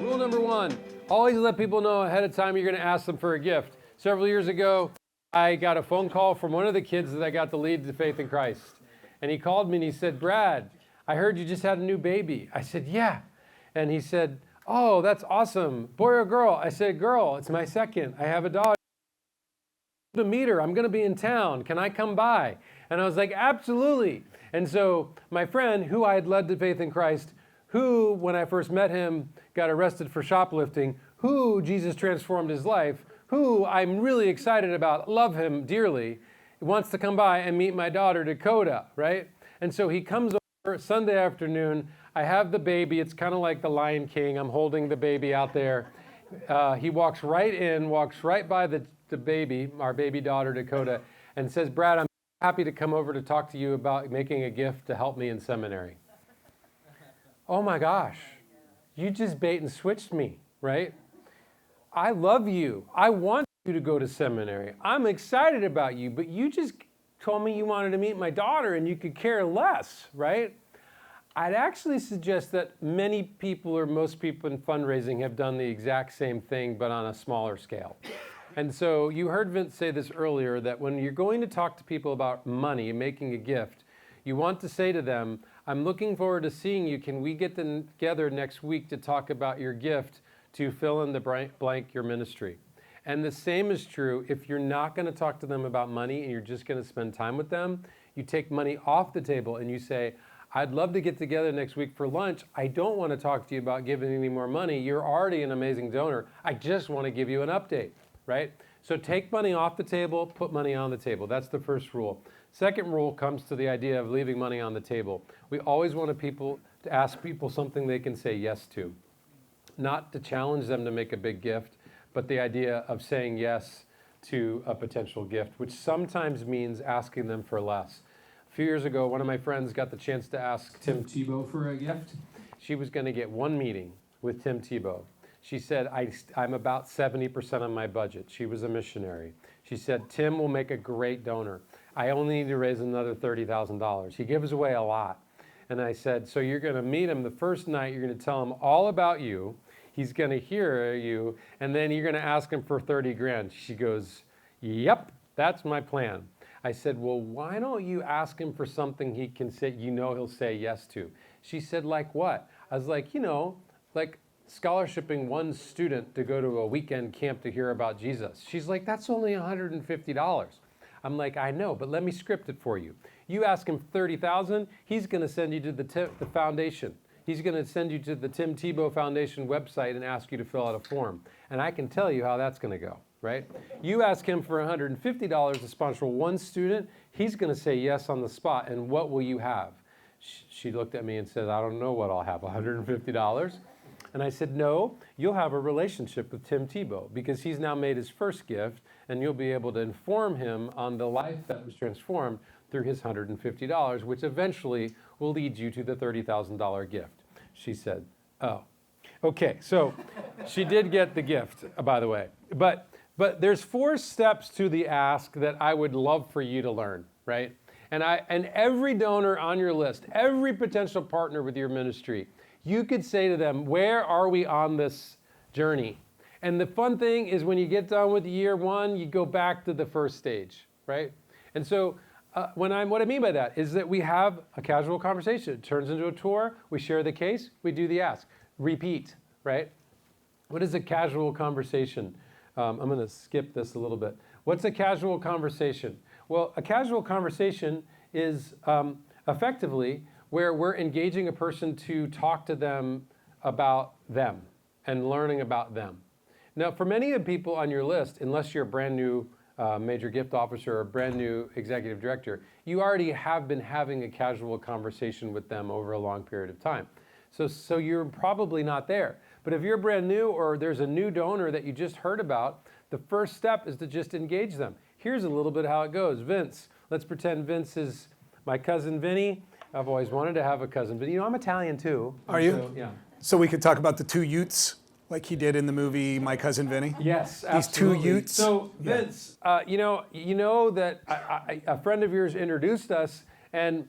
Rule number one, always let people know ahead of time you're going to ask them for a gift. Several years ago, I got a phone call from one of the kids that I got to lead to faith in Christ. And he called me and he said, Brad, I heard you just had a new baby. I said, yeah. And he said, oh, that's awesome. Boy or girl? I said, girl, it's my second. I have a daughter. To meet her, I'm going to be in town. Can I come by? And I was like, absolutely. And so my friend, who I had led to faith in Christ, who, when I first met him, got arrested for shoplifting, who Jesus transformed his life, who I'm really excited about, love him dearly, wants to come by and meet my daughter, Dakota, right? And so he comes over Sunday afternoon. I have the baby. It's kind of like the Lion King. I'm holding the baby out there. He walks right in, walks right by the baby, our baby daughter, Dakota, and says, Brad, I'm happy to come over to talk to you about making a gift to help me in seminary. Oh my gosh, you just bait and switched me, right? I love you. I want you to go to seminary. I'm excited about you, but you just told me you wanted to meet my daughter and you could care less, right? I'd actually suggest that many people or most people in fundraising have done the exact same thing, but on a smaller scale. And so you heard Vince say this earlier, that when you're going to talk to people about money, making a gift, you want to say to them, I'm looking forward to seeing you. Can we get together next week to talk about your gift to fill in the blank your ministry? And the same is true if you're not going to talk to them about money and you're just going to spend time with them. You take money off the table and you say, I'd love to get together next week for lunch. I don't want to talk to you about giving any more money. You're already an amazing donor. I just want to give you an update, right? So take money off the table, put money on the table. That's the first rule. Second rule comes to the idea of leaving money on the table. We always want to ask people something they can say yes to. Not to challenge them to make a big gift, but the idea of saying yes to a potential gift, which sometimes means asking them for less. A few years ago, one of my friends got the chance to ask Tim Tebow for a gift. She was going to get one meeting with Tim Tebow. She said, I'm about 70% of my budget. She was a missionary. She said, Tim will make a great donor. I only need to raise another $30,000. He gives away a lot. And I said, so you're going to meet him the first night. You're going to tell him all about you. He's going to hear you. And then you're going to ask him for 30 grand. She goes, yep, that's my plan. I said, well, why don't you ask him for something he can say, he'll say yes to? She said, like what? I was like, like scholarshiping one student to go to a weekend camp to hear about Jesus. She's like, that's only $150. I'm like, I know, but let me script it for you. You ask him $30,000, he's going to send you to the foundation. He's going to send you to the Tim Tebow Foundation website and ask you to fill out a form. And I can tell you how that's going to go, right? You ask him for $150 to sponsor one student, he's going to say yes on the spot. And what will you have? She looked at me and said, I don't know what I'll have, $150? And I said, no, you'll have a relationship with Tim Tebow because he's now made his first gift and you'll be able to inform him on the life that was transformed through his $150, which eventually will lead you to the $30,000 gift. She said, oh, okay. So she did get the gift, by the way. But there's 4 steps to the ask that I would love for you to learn, right? And every donor on your list, every potential partner with your ministry, you could say to them, where are we on this journey? And the fun thing is when you get done with year 1, you go back to the first stage, right? And so what I mean by that is that we have a casual conversation. It turns into a tour. We share the case. We do the ask. Repeat, right? What is a casual conversation? I'm going to skip this a little bit. What's a casual conversation? Well, a casual conversation is effectively where we're engaging a person to talk to them about them and learning about them. Now, for many of the people on your list, unless you're a brand new major gift officer or a brand new executive director, you already have been having a casual conversation with them over a long period of time. So you're probably not there. But if you're brand new or there's a new donor that you just heard about, the first step is to just engage them. Here's a little bit how it goes. Vince, let's pretend Vince is my cousin Vinny. I've always wanted to have a cousin, but I'm Italian too. Are you? So, yeah. So we could talk about the 2 Utes, like he did in the movie My Cousin Vinny? Yes, These 2 absolutely. Utes? So Vince, you know that a friend of yours introduced us, and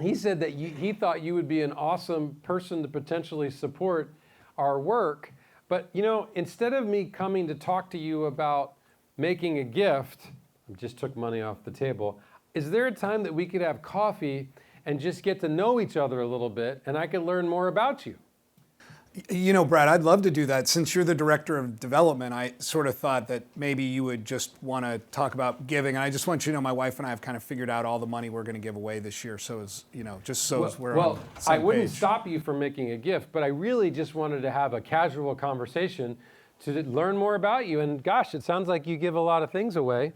he said that he thought you would be an awesome person to potentially support our work. But instead of me coming to talk to you about making a gift, I just took money off the table, is there a time that we could have coffee and just get to know each other a little bit and I could learn more about you? Brad, I'd love to do that. Since you're the director of development, I sort of thought that maybe you would just want to talk about giving. And I just want you to know my wife and I have kind of figured out all the money we're going to give away this year. So as we're on the same I wouldn't page. stop you from making a gift, but I really just wanted to have a casual conversation to learn more about you. And gosh, it sounds like you give a lot of things away.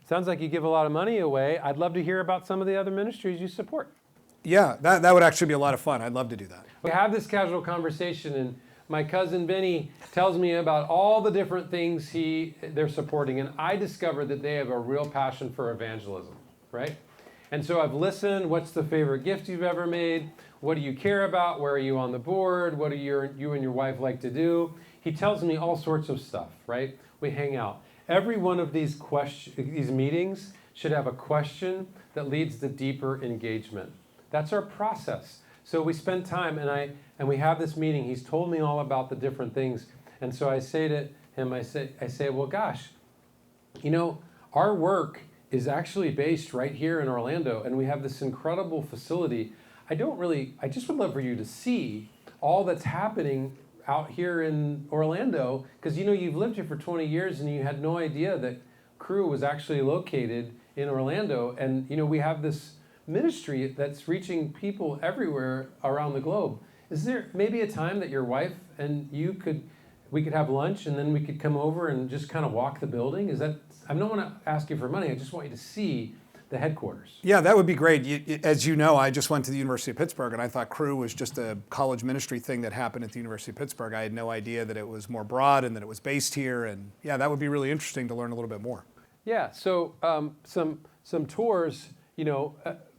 Sounds like you give a lot of money away. I'd love to hear about some of the other ministries you support. Yeah, that would actually be a lot of fun. I'd love to do that. We have this casual conversation, and my cousin Benny tells me about all the different things they're supporting, and I discovered that they have a real passion for evangelism, right? And so I've listened. What's the favorite gift you've ever made? What do you care about? Where are you on the board? What do you and your wife like to do? He tells me all sorts of stuff, right? We hang out. Every one of these meetings should have a question that leads to deeper engagement. That's our process. So we spend time, and we have this meeting. He's told me all about the different things, and so I say to him, I say, well, gosh, our work is actually based right here in Orlando, and we have this incredible facility. I just would love for you to see all that's happening out here in Orlando, because you've lived here for 20 years, and you had no idea that Cru was actually located in Orlando, and we have this ministry that's reaching people everywhere around the globe. Is there maybe a time that your wife and we could have lunch and then we could come over and just kind of walk the building? I don't want to ask you for money. I just want you to see the headquarters. Yeah, that would be great. As you know, I just went to the University of Pittsburgh, and I thought Cru was just a college ministry thing that happened at the University of Pittsburgh. I had no idea that it was more broad and that it was based here. And yeah, that would be really interesting to learn a little bit more. Yeah, so some tours,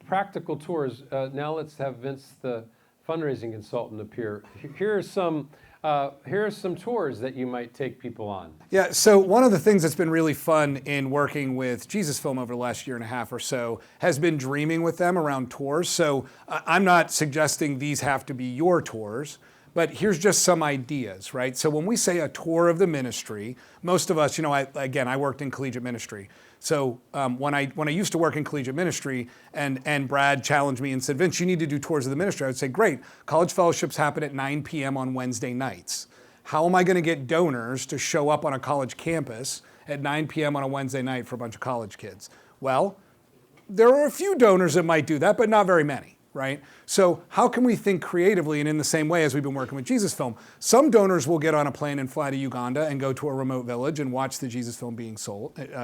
practical tours. Now let's have Vince, the fundraising consultant, appear. Here are some tours that you might take people on. Yeah, so one of the things that's been really fun in working with Jesus Film over the last year and a half or so has been dreaming with them around tours. So I'm not suggesting these have to be your tours, but here's just some ideas, right? So when we say a tour of the ministry, most of us, I worked in collegiate ministry. So when I used to work in collegiate ministry and Brad challenged me and said, Vince, you need to do tours of the ministry, I would say, great, college fellowships happen at 9 p.m. on Wednesday nights. How am I going to get donors to show up on a college campus at 9 p.m. on a Wednesday night for a bunch of college kids? Well, there are a few donors that might do that, but not very many, right? So how can we think creatively and in the same way as we've been working with Jesus Film? Some donors will get on a plane and fly to Uganda and go to a remote village and watch the Jesus Film being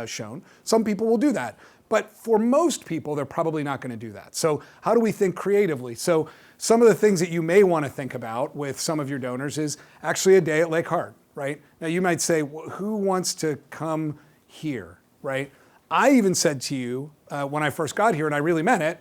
shown. Some people will do that. But for most people, they're probably not going to do that. So how do we think creatively? So some of the things that you may want to think about with some of your donors is actually a day at Lake Hart, right? Now you might say, well, who wants to come here, right? I even said to you when I first got here, and I really meant it,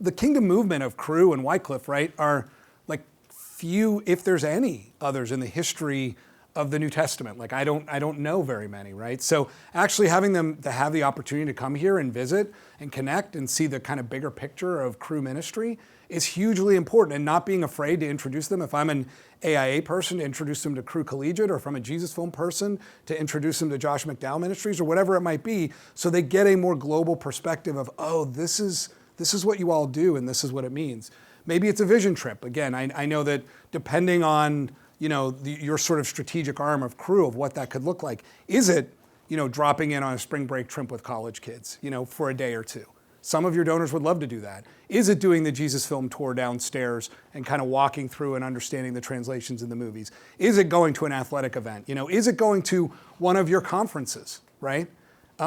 the kingdom movement of Cru and Wycliffe, right, are like few, if there's any others in the history of the New Testament. Like I don't know very many, right? So actually having them to have the opportunity to come here and visit and connect and see the kind of bigger picture of Cru ministry is hugely important, and not being afraid to introduce them. If I'm an AIA person, to introduce them to Cru Collegiate, or if I'm a Jesus Film person, to introduce them to Josh McDowell Ministries or whatever it might be, so they get a more global perspective of, oh, this is what you all do, and this is what it means. Maybe it's a vision trip. Again, I know that depending on your sort of strategic arm of Cru of what that could look like, is it dropping in on a spring break trip with college kids for a day or two? Some of your donors would love to do that. Is it doing the Jesus Film tour downstairs and kind of walking through and understanding the translations in the movies? Is it going to an athletic event? Is it going to one of your conferences, right?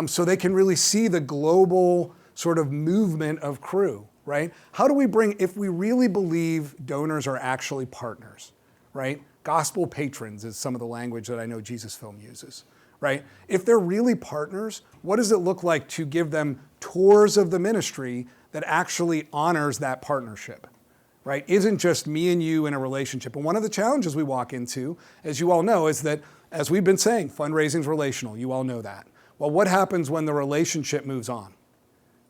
So they can really see the global sort of movement of Cru, right? How do we if we really believe donors are actually partners, right? Gospel patrons is some of the language that I know Jesus Film uses, right? If they're really partners, what does it look like to give them tours of the ministry that actually honors that partnership, right? Isn't just me and you in a relationship. And one of the challenges we walk into, as you all know, is that, as we've been saying, fundraising's relational. You all know that. Well, what happens when the relationship moves on,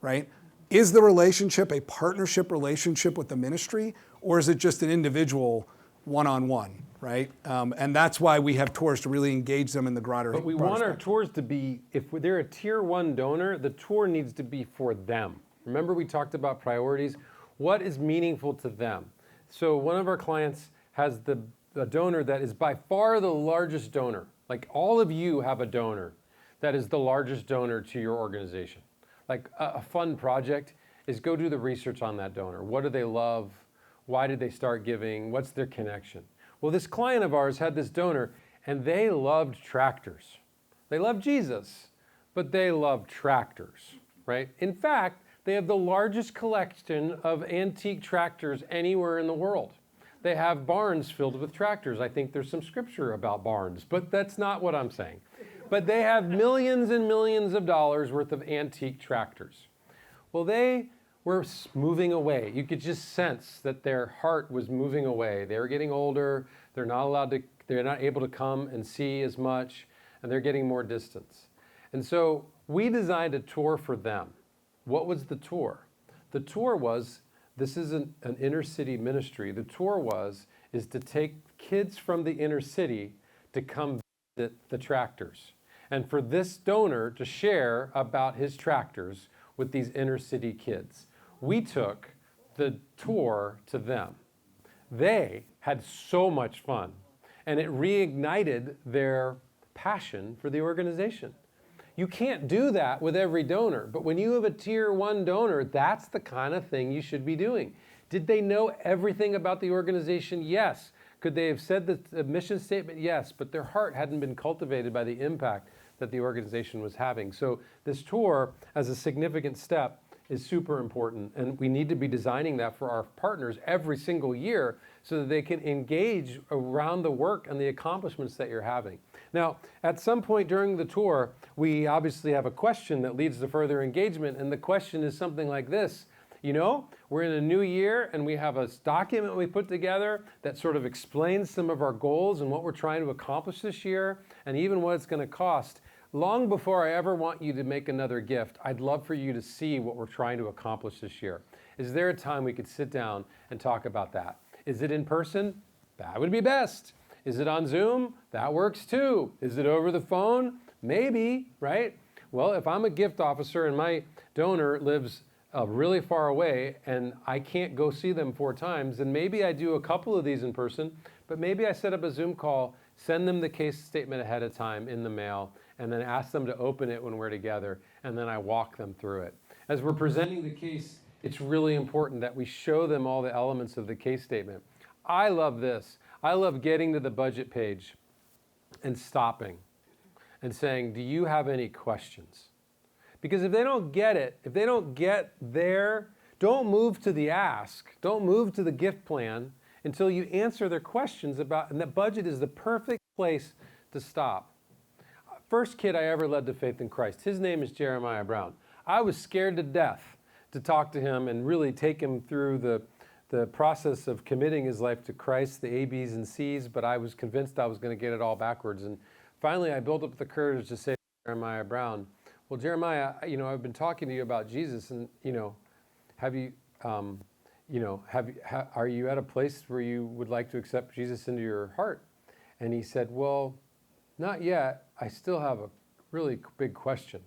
right? Is the relationship a partnership relationship with the ministry, or is it just an individual one-on-one, right? And that's why we have tours to really engage them in the broader. But we want our tours to be, if they're a tier 1 donor, the tour needs to be for them. Remember we talked about priorities? What is meaningful to them? So one of our clients has the donor that is by far the largest donor. Like all of you have a donor that is the largest donor to your organization. Like a fun project is go do the research on that donor. What do they love? Why did they start giving? What's their connection? Well, this client of ours had this donor and they loved tractors. They loved Jesus, but they loved tractors, right? In fact, they have the largest collection of antique tractors anywhere in the world. They have barns filled with tractors. I think there's some scripture about barns, but that's not what I'm saying. But they have millions and millions of dollars worth of antique tractors. Well, they were moving away. You could just sense that their heart was moving away. They were getting older. They're not able to come and see as much, and they're getting more distance. And so we designed a tour for them. What was the tour? The tour was, this is an inner city ministry. The tour is to take kids from the inner city to come visit the tractors. And for this donor to share about his tractors with these inner city kids. We took the tour to them. They had so much fun, and it reignited their passion for the organization. You can't do that with every donor, but when you have a tier 1 donor, that's the kind of thing you should be doing. Did they know everything about the organization? Yes. Could they have said the mission statement? Yes, but their heart hadn't been cultivated by the impact that the organization was having. So this tour, as a significant step, is super important, and we need to be designing that for our partners every single year so that they can engage around the work and the accomplishments that you're having. Now, at some point during the tour, we obviously have a question that leads to further engagement, and the question is something like this. You know, we're in a new year and we have a document we put together that sort of explains some of our goals and what we're trying to accomplish this year and even what it's going to cost. Long before I ever want you to make another gift, I'd love for you to see what we're trying to accomplish this year. Is there a time we could sit down and talk about that? Is it in person? That would be best. Is it on Zoom? That works too. Is it over the phone? Maybe, right? Well, if I'm a gift officer and my donor lives really far away and I can't go see them 4 times, then maybe I do a couple of these in person, but maybe I set up a Zoom call, send them the case statement ahead of time in the mail, and then ask them to open it when we're together, and then I walk them through it. As we're presenting the case, it's really important that we show them all the elements of the case statement. I love this. I love getting to the budget page and stopping and saying, do you have any questions? Because if they don't get it, if they don't get there, don't move to the ask, don't move to the gift plan until you answer their questions about, and that budget is the perfect place to stop. First kid I ever led to faith in Christ, his name is Jeremiah Brown. I was scared to death to talk to him and really take him through the process of committing his life to Christ, the A, B's, and C's, but I was convinced I was going to get it all backwards. And finally, I built up the courage to say to Jeremiah Brown, well, Jeremiah, I've been talking to you about Jesus, and, are you at a place where you would like to accept Jesus into your heart? And he said, well, not yet. I still have a really big question.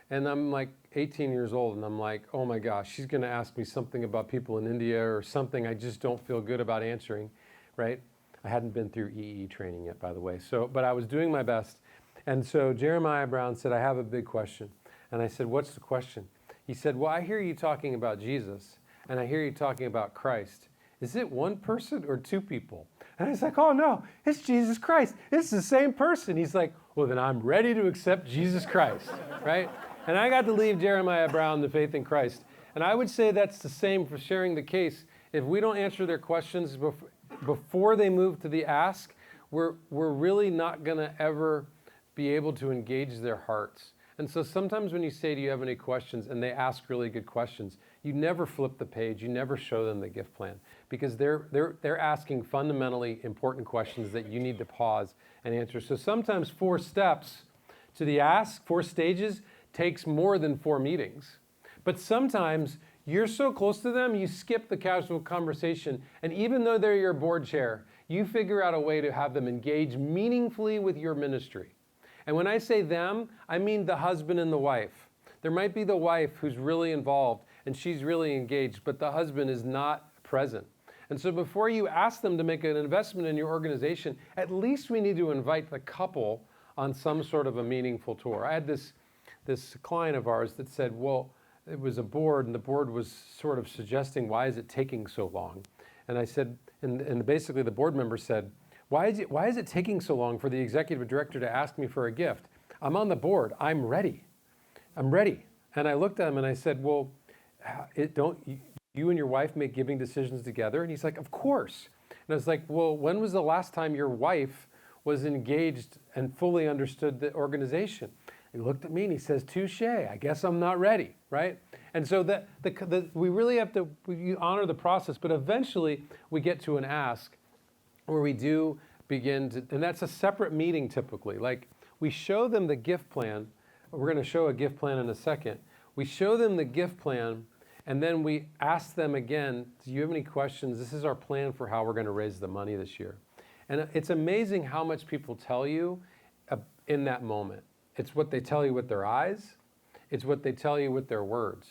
And I'm like 18 years old, and I'm like, oh my gosh, she's going to ask me something about people in India or something I just don't feel good about answering, right? I hadn't been through EE training yet, by the way. But I was doing my best. And so Jeremiah Brown said, I have a big question. And I said, what's the question? He said, well, I hear you talking about Jesus, and I hear you talking about Christ. Is it one person or 2 people? And I was like, oh no, it's Jesus Christ. It's the same person. He's like, well, then I'm ready to accept Jesus Christ, right? And I got to leave Jeremiah Brown to faith in Christ. And I would say that's the same for sharing the case. If we don't answer their questions before they move to the ask, we're really not going to ever be able to engage their hearts. And so sometimes when you say, do you have any questions, and they ask really good questions, you never flip the page, you never show them the gift plan, because they're asking fundamentally important questions that you need to pause and answer. So sometimes 4 steps to the ask, 4 stages, takes more than 4 meetings. But sometimes you're so close to them, you skip the casual conversation, and even though they're your board chair, You figure out a way to have them engage meaningfully with your ministry. And when I say them, I mean the husband and the wife. There might be the wife who's really involved and she's really engaged, but the husband is not present. And so before you ask them to make an investment in your organization, at least we need to invite the couple on some sort of a meaningful tour. I had this client of ours that said, well, it was a board, and the board was sort of suggesting, why is it taking so long? And I said, and basically the board member said, why is it taking so long for the executive director to ask me for a gift? I'm on the board. I'm ready. And I looked at him and I said, well, don't you and your wife make giving decisions together? And he's like, of course. And I was like, well, when was the last time your wife was engaged and fully understood the organization? He looked at me and he says, touche, I guess I'm not ready, right? And so we really have to honor the process, but eventually we get to an ask where we do begin to, and that's a separate meeting typically. Like we show them the gift plan. We're going to show a gift plan in a second. We show them the gift plan, and then we ask them again, do you have any questions? This is our plan for how we're going to raise the money this year. And it's amazing how much people tell you in that moment. It's what they tell you with their eyes. It's what they tell you with their words.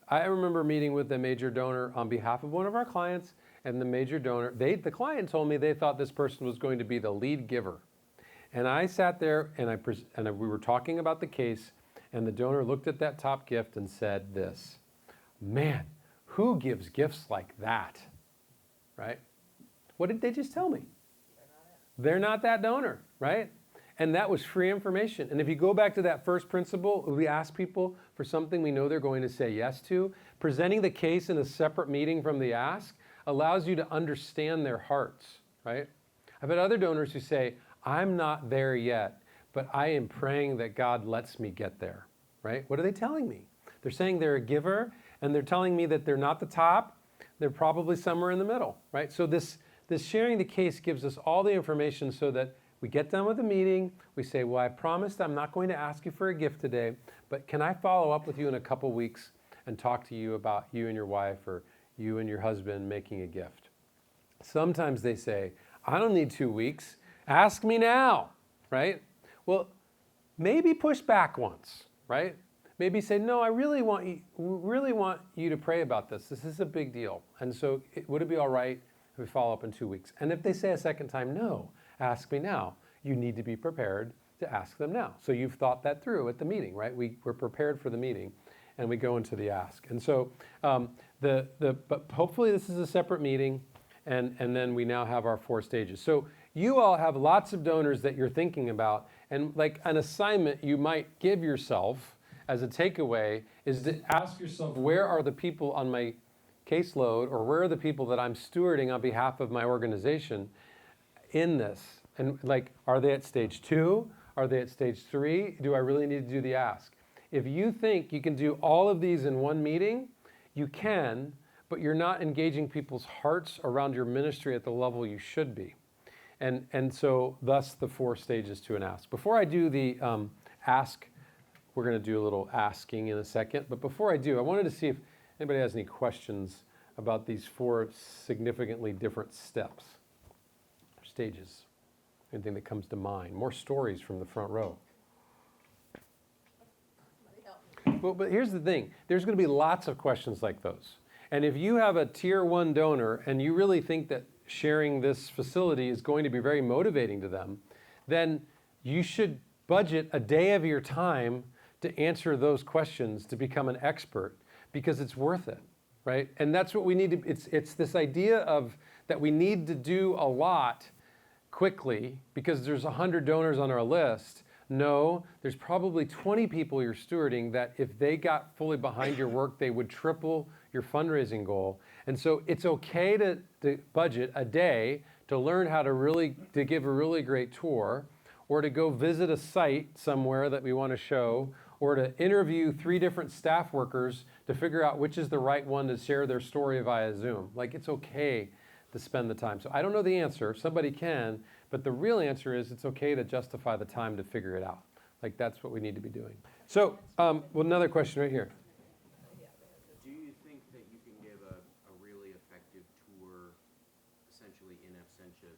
I remember meeting with a major donor on behalf of one of our clients, and the major donor, the client told me they thought this person was going to be the lead giver. And I sat there and we were talking about the case, and the donor looked at that top gift and said this, man, who gives gifts like that, right? What did they just tell me? They're not that donor, right? And that was free information. And if you go back to that first principle, we ask people for something we know they're going to say yes to. Presenting the case in a separate meeting from the ask allows you to understand their hearts, right? I've had other donors who say, I'm not there yet, but I am praying that God lets me get there, right? What are they telling me? They're saying they're a giver, and they're telling me that they're not the top. They're probably somewhere in the middle, right? So this sharing the case gives us all the information so that we get done with the meeting. We say, well, I promised I'm not going to ask you for a gift today, but can I follow up with you in a couple weeks and talk to you about you and your wife or you and your husband making a gift? Sometimes they say, I don't need 2 weeks. Ask me now, right? Well, maybe push back once, right? Maybe say, no, I really want you to pray about this. This is a big deal. And so would it be all right if we follow up in 2 weeks? And if they say a second time, no, ask me now. You need to be prepared to ask them now. So you've thought that through at the meeting, right? We're prepared for the meeting, and we go into the ask. And so, but hopefully this is a separate meeting, and then we now have our 4 stages. So you all have lots of donors that you're thinking about, and like an assignment you might give yourself as a takeaway is to ask yourself, where are the people on my caseload, or where are the people that I'm stewarding on behalf of my organization in this? And like, are they at stage 2? Are they at stage 3? Do I really need to do the ask? If you think you can do all of these in one meeting, you can, but you're not engaging people's hearts around your ministry at the level you should be. And so thus the 4 stages to an ask. Before I do the ask, we're going to do a little asking in a second. But before I do, I wanted to see if anybody has any questions about these 4 significantly different steps, stages. Anything that comes to mind. More stories from the front row. But here's the thing. There's going to be lots of questions like those. And if you have a tier 1 donor and you really think that sharing this facility is going to be very motivating to them, then you should budget a day of your time to answer those questions, to become an expert, because it's worth it, right? And that's what we need to, it's this idea of that we need to do a lot quickly because there's 100 donors on our list. No, there's probably 20 people you're stewarding that if they got fully behind your work, they would triple your fundraising goal. And so it's okay to budget a day to learn how to give a really great tour, or to go visit a site somewhere that we want to show, or to interview 3 different staff workers to figure out which is the right one to share their story via Zoom. Like, it's okay to spend the time. So I don't know the answer. Somebody can, but the real answer is it's okay to justify the time to figure it out. Like, that's what we need to be doing. So, well, another question right here. Do you think that you can give a really effective tour, essentially in absentia,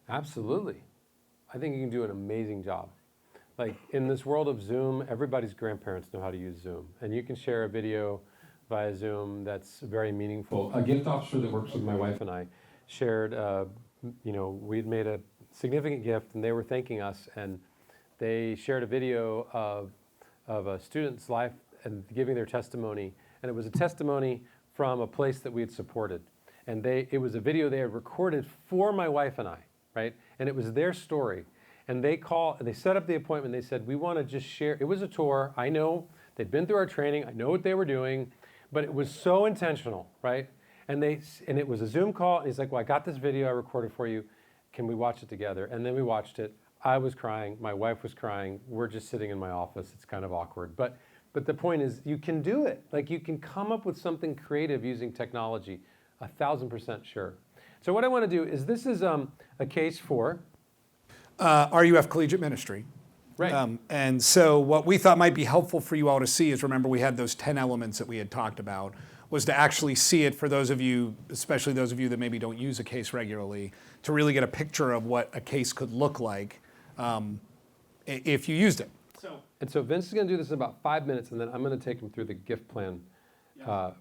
Absolutely. I think you can do an amazing job. Like in this world of Zoom, everybody's grandparents know how to use Zoom. And you can share a video via Zoom that's very meaningful. A gift officer that works with my wife and I shared, we'd made a significant gift and they were thanking us, and they shared a video of a student's life and giving their testimony. And it was a testimony from a place that we had supported. And it was a video they had recorded for my wife and I, right? And it was their story. And they set up the appointment. They said, we want to just share. It was a tour. I know they'd been through our training. I know what they were doing, but it was so intentional, right? And it was a Zoom call. And he's like, well, I got this video I recorded for you. Can we watch it together? And then we watched it. I was crying. My wife was crying. We're just sitting in my office. It's kind of awkward. But the point is, you can do it. Like, you can come up with something creative using technology. 1,000% sure. So what I want to do is, this is a case for RUF Collegiate Ministry. Right. And so what we thought might be helpful for you all to see is, remember, we had those 10 elements that we had talked about, was to actually see it for those of you, especially those of you that maybe don't use a case regularly, to really get a picture of what a case could look like if you used it. So Vince is going to do this in about 5 minutes, and then I'm going to take him through the gift plan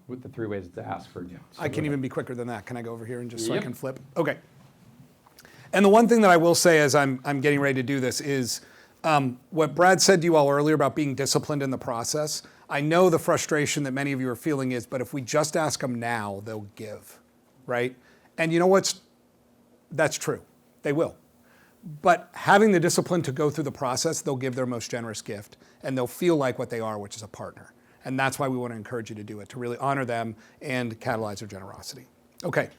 with the 3 ways to ask for a gift. So I can even be quicker than that. Can I go over here and just so I Yep. can flip? Okay. And the one thing that I will say as I'm getting ready to do this is what Brad said to you all earlier about being disciplined in the process. I know the frustration that many of you are feeling is, but if we just ask them now, they'll give, right? And you know what's, that's true. They will. But having the discipline to go through the process, they'll give their most generous gift, and they'll feel like what they are, which is a partner. And that's why we want to encourage you to do it, to really honor them and catalyze their generosity. Okay.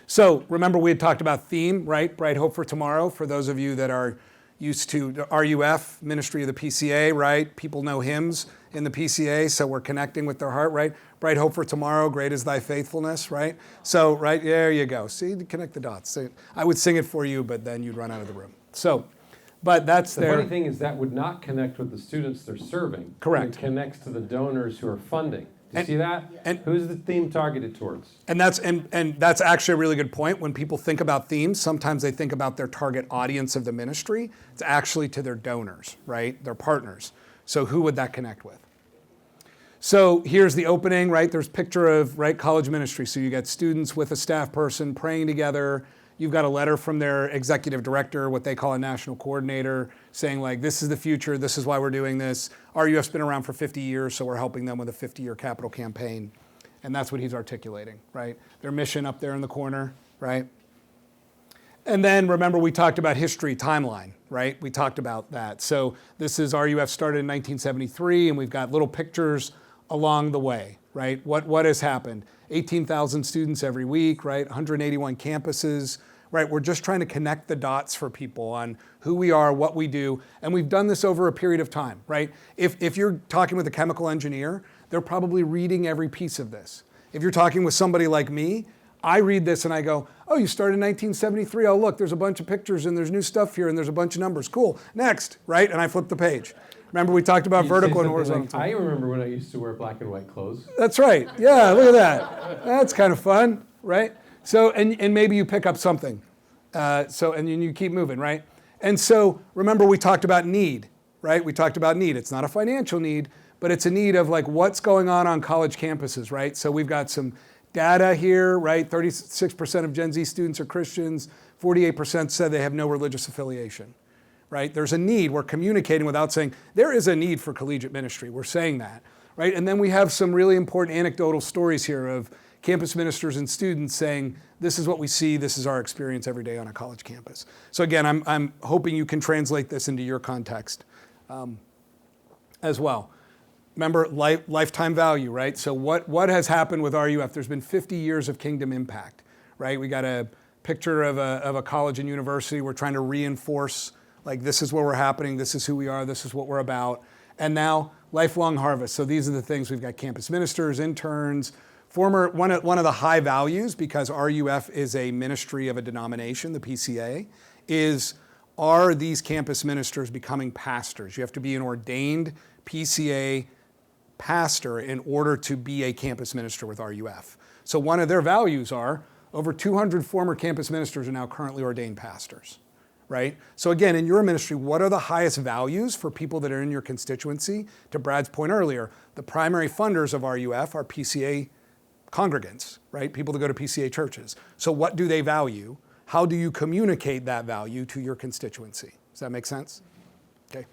So remember, we had talked about theme, right? Bright Hope for Tomorrow. For those of you that are used to RUF, Ministry of the PCA, right? People know hymns in the PCA, so we're connecting with their heart, right? Bright Hope for Tomorrow, great is thy faithfulness, right? So, right, there you go. See, connect the dots. I would sing it for you, but then you'd run out of the room. So, but that's The their... funny thing is that would not connect with the students they're serving. Correct. It connects to the donors who are funding. Do you see that? and- Who's the theme targeted towards? And that's actually a really good point. When people think about themes, sometimes they think about their target audience of the ministry. It's actually to their donors, right? Their partners. So who would that connect with? So here's the opening, right? There's a picture of, right, college ministry. So you got students with a staff person praying together. You've got a letter from their executive director, what they call a national coordinator, saying like, this is the future, this is why we're doing this. RUF's been around for 50 years, so we're helping them with a 50-year capital campaign. And that's what he's articulating, right? Their mission up there in the corner, right? And then remember, we talked about history timeline, right? We talked about that. So this is RUF started in 1973, and we've got little pictures along the way, right? What has happened? 18,000 students every week, right? 181 campuses, right? We're just trying to connect the dots for people on who we are, what we do, and we've done this over a period of time, right? If you're talking with a chemical engineer, they're probably reading every piece of this. If you're talking with somebody like me, I read this and I go, oh, you started in 1973. Oh, look, there's a bunch of pictures and there's new stuff here and there's a bunch of numbers. Cool, next, right? And I flip the page. Remember, we talked about vertical and horizontal. I remember when I used to wear black and white clothes. That's right. Yeah, look at that. That's kind of fun, right? So, and maybe you pick up something. And you keep moving, right? And so, remember, we talked about need, right? We talked about need. It's not a financial need, but it's a need of like what's going on college campuses, right? So we've got some data here, right? 36% of Gen Z students are Christians. 48% said they have no religious affiliation. Right? There's a need. We're communicating without saying, there is a need for collegiate ministry. We're saying that, right? And then we have some really important anecdotal stories here of campus ministers and students saying, this is what we see, this is our experience every day on a college campus. So again, I'm hoping you can translate this into your context as well. Remember, lifetime value, right? So what has happened with RUF? There's been 50 years of kingdom impact, right? We got a picture of a college and university. We're trying to reinforce like, this is where we're happening, this is who we are, this is what we're about. And now, lifelong harvest. So these are the things. We've got campus ministers, interns, one of the high values, because RUF is a ministry of a denomination, the PCA, are these campus ministers becoming pastors? You have to be an ordained PCA pastor in order to be a campus minister with RUF. So one of their values are, over 200 former campus ministers are now currently ordained pastors. right? So again, in your ministry, what are the highest values for people that are in your constituency? To Brad's point earlier, the primary funders of RUF are PCA congregants, right? People that go to PCA churches. So what do they value? How do you communicate that value to your constituency? Does that make sense? Okay.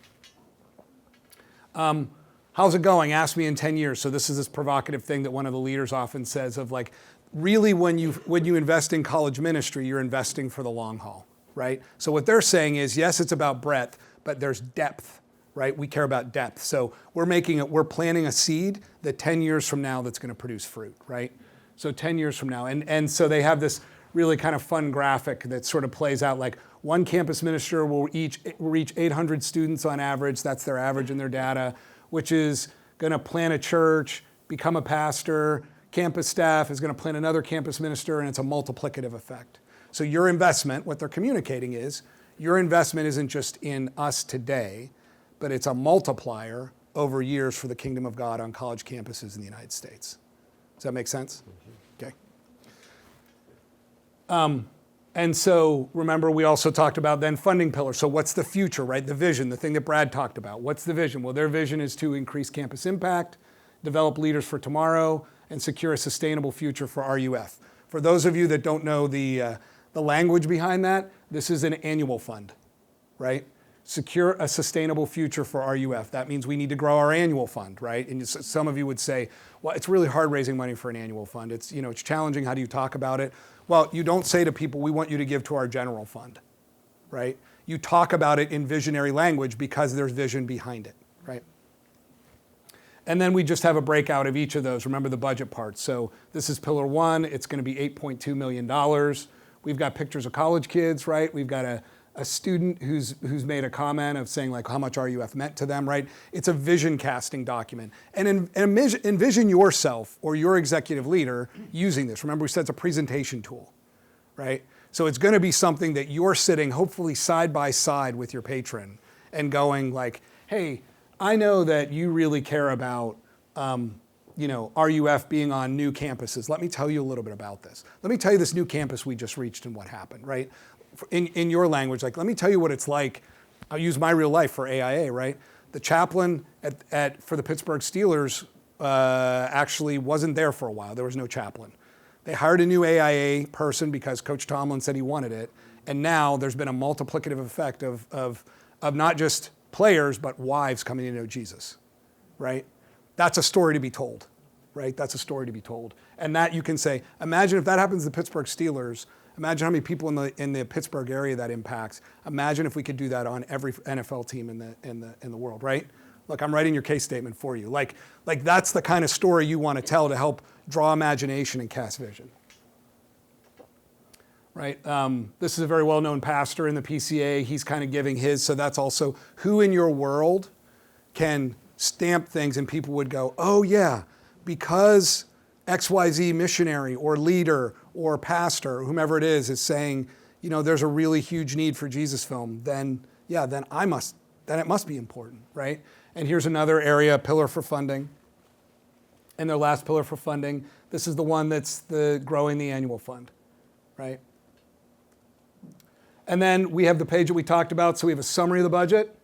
How's it going? Ask me in 10 years. So this is this provocative thing that one of the leaders often says of like, really when you invest in college ministry, you're investing for the long haul, right? So what they're saying is, yes, it's about breadth, but there's depth, right? We care about depth. So we're planting a seed that 10 years from now that's going to produce fruit, right? So 10 years from now. And so they have this really kind of fun graphic that sort of plays out like one campus minister will reach 800 students on average. That's their average in their data, which is going to plant a church, become a pastor. Campus staff is going to plant another campus minister, and it's a multiplicative effect. So your investment, what they're communicating is, your investment isn't just in us today, but it's a multiplier over years for the kingdom of God on college campuses in the United States. Does that make sense? Okay. And so remember, we also talked about then funding pillars. So what's the future, right? The vision, the thing that Brad talked about. What's the vision? Well, their vision is to increase campus impact, develop leaders for tomorrow, and secure a sustainable future for RUF. For those of you that don't know the language behind that, this is an annual fund, right? Secure a sustainable future for RUF. That means we need to grow our annual fund, right? And some of you would say, well, it's really hard raising money for an annual fund. It's challenging. How do you talk about it? Well, you don't say to people, we want you to give to our general fund, right? You talk about it in visionary language because there's vision behind it, right? And then we just have a breakout of each of those. Remember the budget part. So this is pillar one. It's going to be $8.2 million. We've got pictures of college kids, right? We've got a student who's made a comment of saying like how much RUF meant to them, right? It's a vision casting document. And envision yourself or your executive leader using this. Remember we said it's a presentation tool, right? So it's going to be something that you're sitting hopefully side by side with your patron and going like, hey, I know that you really care about RUF being on new campuses. Let me tell you a little bit about this. Let me tell you this new campus we just reached and what happened, right? In your language, like, let me tell you what it's like. I'll use my real life for AIA, right? The chaplain for the Pittsburgh Steelers actually wasn't there for a while. There was no chaplain. They hired a new AIA person because Coach Tomlin said he wanted it. And now there's been a multiplicative effect of not just players, but wives coming to know Jesus, right? That's a story to be told, right? That's a story to be told. And that you can say, imagine if that happens to the Pittsburgh Steelers, imagine how many people in the Pittsburgh area that impacts. Imagine if we could do that on every NFL team in the world, right? Look, I'm writing your case statement for you. Like that's the kind of story you want to tell to help draw imagination and cast vision. Right? This is a very well-known pastor in the PCA. He's kind of giving his, so that's also who in your world can stamp things and people would go, oh yeah, because XYZ missionary or leader or pastor, whomever it is saying, there's a really huge need for Jesus film, then it must be important, right? And here's another area, pillar for funding. And their last pillar for funding, this is the one that's the growing the annual fund, right? And then we have the page that we talked about. So we have a summary of the budget.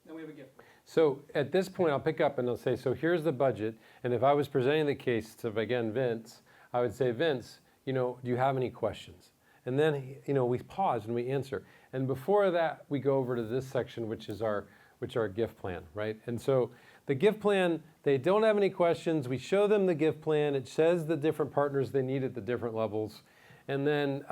Then we have a gift. So at this point, I'll pick up and I'll say, so here's the budget. And if I was presenting the case to, again, Vince, I would say, Vince, do you have any questions? And then, we pause and we answer. And before that, we go over to this section, which is our gift plan, right? And so the gift plan, they don't have any questions. We show them the gift plan. It says the different partners they need at the different levels. And then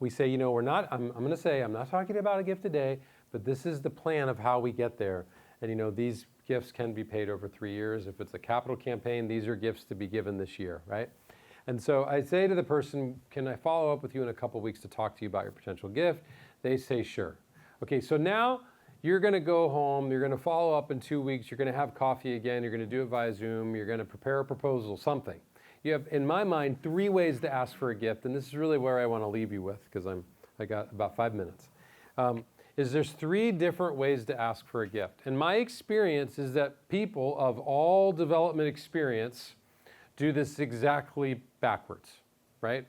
we say, I'm going to say, I'm not talking about a gift today, but this is the plan of how we get there. And these gifts can be paid over 3 years. If it's a capital campaign, these are gifts to be given this year, right? And so I say to the person, can I follow up with you in a couple weeks to talk to you about your potential gift? They say, sure. Okay, so now you're going to go home. You're going to follow up in 2 weeks. You're going to have coffee again. You're going to do it via Zoom. You're going to prepare a proposal, something. You have, in my mind, 3 ways to ask for a gift, and this is really where I want to leave you with, because I got about 5 minutes. There's 3 different ways to ask for a gift. And my experience is that people of all development experience do this exactly backwards, right?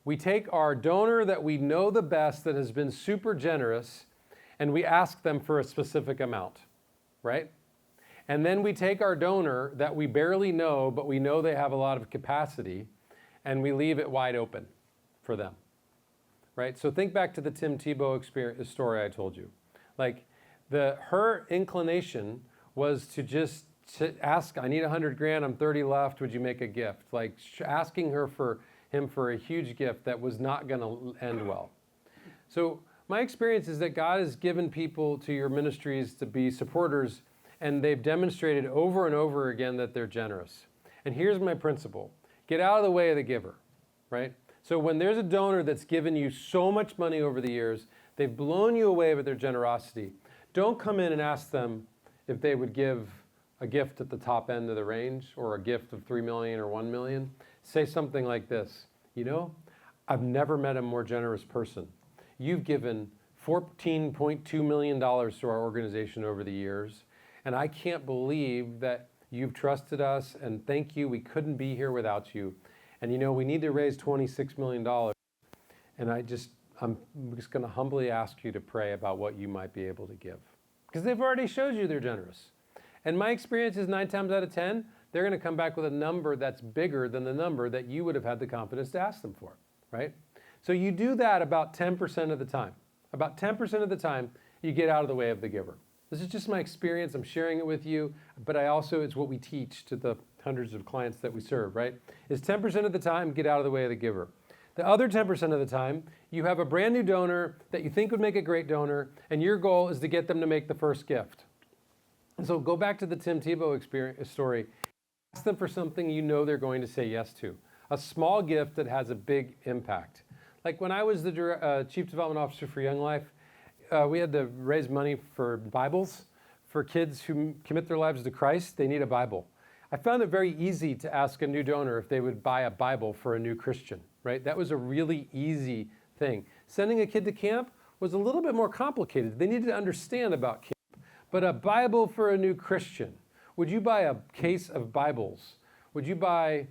We take our donor that we know the best, that has been super generous, and we ask them for a specific amount, right? And then we take our donor that we barely know, but we know they have a lot of capacity, and we leave it wide open for them, right? So think back to the Tim Tebow experience story I told you. Like, her inclination was to just ask, I need 100 grand, I'm 30 left, would you make a gift? Like, asking him for a huge gift that was not going to end well. So my experience is that God has given people to your ministries to be supporters, and they've demonstrated over and over again that they're generous. And here's my principle. Get out of the way of the giver, right? So when there's a donor that's given you so much money over the years, they've blown you away with their generosity, don't come in and ask them if they would give a gift at the top end of the range or a gift of 3 million or 1 million. Say something like this, you know, I've never met a more generous person. You've given $14.2 million to our organization over the years, and I can't believe that you've trusted us, and thank you, we couldn't be here without you. And you know, we need to raise $26 million, and I'm just going to humbly ask you to pray about what you might be able to give. Because they've already showed you they're generous. And my experience is 9 times out of 10, they're going to come back with a number that's bigger than the number that you would have had the confidence to ask them for, right? So you do that about 10% of the time. About 10% of the time, you get out of the way of the giver. This is just my experience. I'm sharing it with you, but it's what we teach to the hundreds of clients that we serve, right? Is 10% of the time, get out of the way of the giver. The other 10% of the time, you have a brand new donor that you think would make a great donor, and your goal is to get them to make the first gift. And so go back to the Tim Tebow story. Ask them for something you know they're going to say yes to. A small gift that has a big impact. Like when I was the Chief Development Officer for Young Life, we had to raise money for Bibles. For kids who commit their lives to Christ, they need a Bible. I found it very easy to ask a new donor if they would buy a Bible for a new Christian, right? That was a really easy thing. Sending a kid to camp was a little bit more complicated. They needed to understand about camp. But a Bible for a new Christian, would you buy a case of Bibles? Would you buy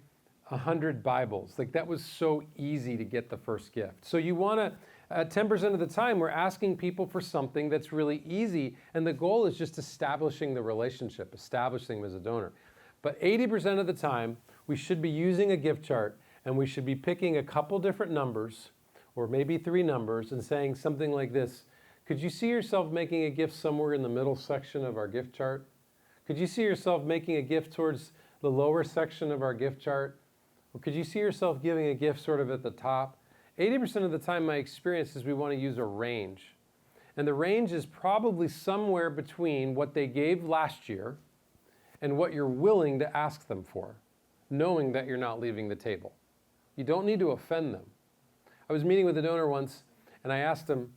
100 Bibles? Like, that was so easy to get the first gift. So you want to, 10% of the time, we're asking people for something that's really easy, and the goal is just establishing the relationship, establishing them as a donor. But 80% of the time, we should be using a gift chart, and we should be picking a couple different numbers, or maybe 3 numbers, and saying something like this. Could you see yourself making a gift somewhere in the middle section of our gift chart? Could you see yourself making a gift towards the lower section of our gift chart? Or could you see yourself giving a gift sort of at the top? 80% of the time, my experience is we want to use a range. And the range is probably somewhere between what they gave last year and what you're willing to ask them for, knowing that you're not leaving the table. You don't need to offend them. I was meeting with a donor once, and I asked him,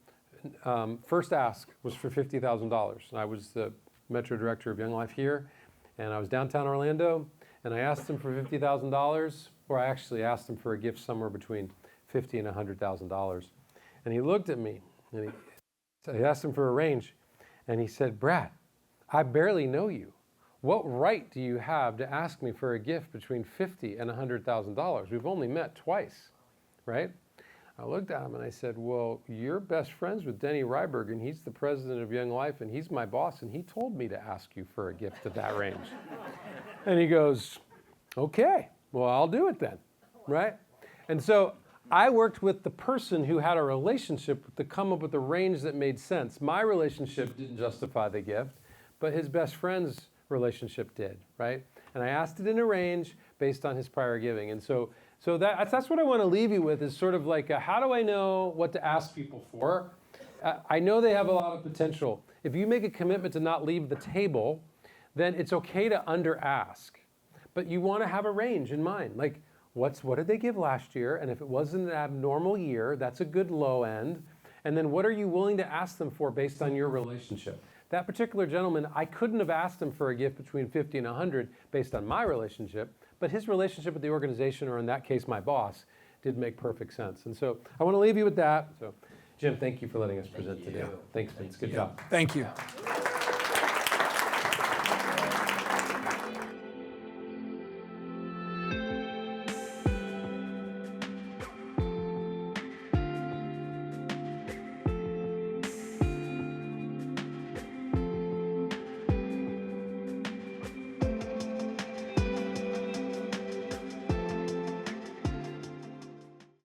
first ask was for $50,000. I was the Metro Director of Young Life here, and I was downtown Orlando, and I asked him for $50,000, or I actually asked him for a gift somewhere between $50,000 and $100,000. And he looked at me, and I asked him for a range, and he said, Brad, I barely know you. What right do you have to ask me for a gift between $50,000 and $100,000? We've only met twice, right? I looked at him and I said, well, you're best friends with Denny Ryberg, and he's the president of Young Life, and he's my boss, and he told me to ask you for a gift of that range. And he goes, okay, well, I'll do it then, right? And so I worked with the person who had a relationship to come up with a range that made sense. My relationship didn't justify the gift, but his best friend's relationship did, right? And I asked it in a range based on his prior giving. And so that's what I want to leave you with, is sort of like, how do I know what to ask people for? I know they have a lot of potential. If you make a commitment to not leave the table, then it's okay to under-ask. But you want to have a range in mind. Like, what did they give last year? And if it wasn't an abnormal year, that's a good low end. And then what are you willing to ask them for based on your relationship? That particular gentleman, I couldn't have asked him for a gift between 50 and 100 based on my relationship, but his relationship with the organization, or in that case, my boss, did make perfect sense. And so I want to leave you with that. So, Jim, thank you for letting us present today. Thanks, Vince. Good job. Thank you.